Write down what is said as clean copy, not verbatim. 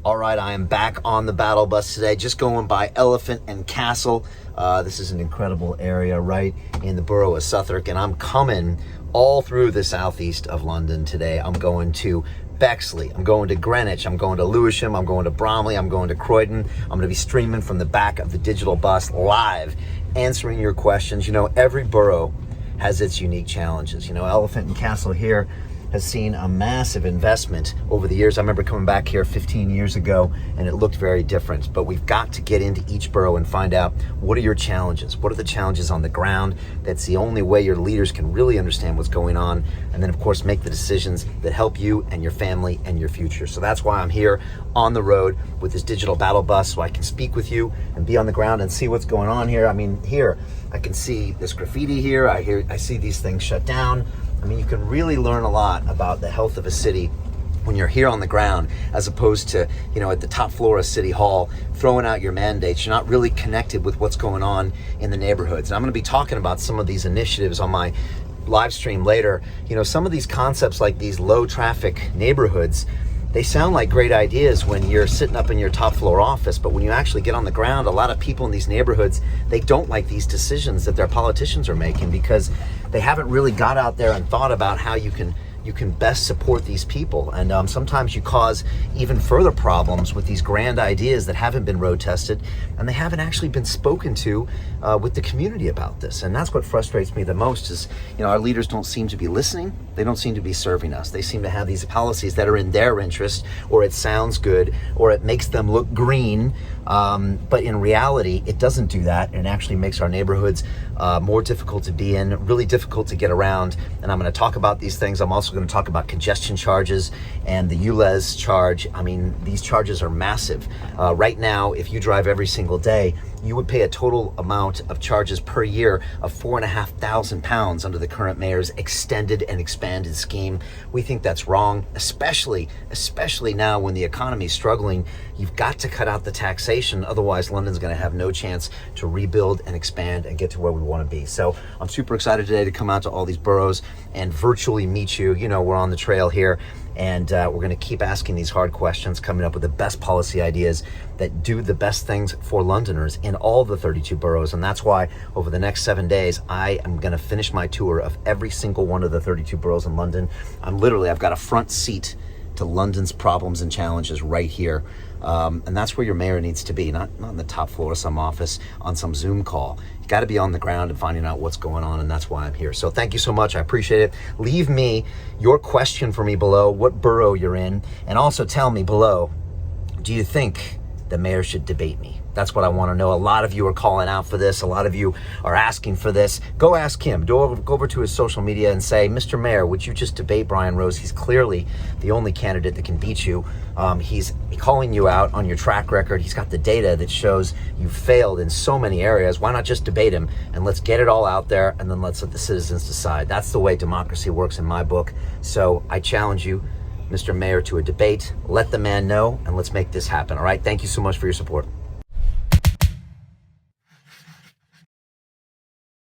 All right, I am back on the battle bus today, just going by Elephant and Castle. This is an incredible area right in the borough of Southwark, and I'm coming all through the southeast of London today. I'm going to Bexley, I'm going to Greenwich, I'm going to Lewisham, I'm going to Bromley, I'm going to Croydon. I'm going to be streaming from the back of the digital bus live, answering your questions. You know, every borough has its unique challenges. You know, Elephant and Castle here has seen a massive investment over the years. I remember coming back here 15 years ago and it looked very different, but we've got to get into each borough and find out, what are your challenges? What are the challenges on the ground? That's the only way your leaders can really understand what's going on, and then of course make the decisions that help you and your family and your future. So that's why I'm here on the road with this digital battle bus, so I can speak with you and be on the ground and see what's going on here. I mean, here I can see this graffiti here, I see these things shut down. I mean, you can really learn a lot about the health of a city when you're here on the ground, as opposed to, you know, at the top floor of City Hall, throwing out your mandates. You're not really connected with what's going on in the neighborhoods. And I'm going to be talking about some of these initiatives on my live stream later. You know, some of these concepts like these low traffic neighborhoods, they sound like great ideas when you're sitting up in your top floor office, but when you actually get on the ground, a lot of people in these neighborhoods, they don't like these decisions that their politicians are making, because they haven't really got out there and thought about how you can best support these people. And sometimes you cause even further problems with these grand ideas that haven't been road tested, and they haven't actually been spoken to with the community about this. And that's what frustrates me the most is, you know, our leaders don't seem to be listening. They don't seem to be serving us. They seem to have these policies that are in their interest, or it sounds good, or it makes them look green. But in reality, it doesn't do that, and it actually makes our neighborhoods more difficult to be in, really difficult to get around. And I'm going to talk about these things. I'm also going to talk about congestion charges and the ULEZ charge. I mean, these charges are massive. Right now, if you drive every single day, you would pay a total amount of charges per year of £4,500 under the current mayor's extended and expanded scheme. We think that's wrong, especially now when the economy is struggling. You've got to cut out the taxation. Otherwise, London's going to have no chance to rebuild and expand and get to where we want to be. So I'm super excited today to come out to all these boroughs and virtually meet you. You know, we're on the trail here, and we're going to keep asking these hard questions, coming up with the best policy ideas that do the best things for Londoners in all the 32 boroughs. And that's why over the next 7 days, I am going to finish my tour of every single one of the 32 boroughs in London. I've got a front seat to London's problems and challenges right here. And that's where your mayor needs to be, not on the top floor of some office on some Zoom call. You got to be on the ground and finding out what's going on, and that's why I'm here. So thank you so much. I appreciate it. Leave me your question for me below, what borough you're in, and also tell me below, do you think the mayor should debate me? That's what I want to know. A lot of you are calling out for this. A lot of you are asking for this. Go ask him. Go over to his social media and say, Mr. Mayor, would you just debate Brian Rose? He's clearly the only candidate that can beat you. He's calling you out on your track record. He's got the data that shows you failed in so many areas. Why not just debate him, and let's get it all out there, and then let's let the citizens decide. That's the way democracy works in my book. So I challenge you, Mr. Mayor, to a debate. Let the man know, and let's make this happen. All right. Thank you so much for your support.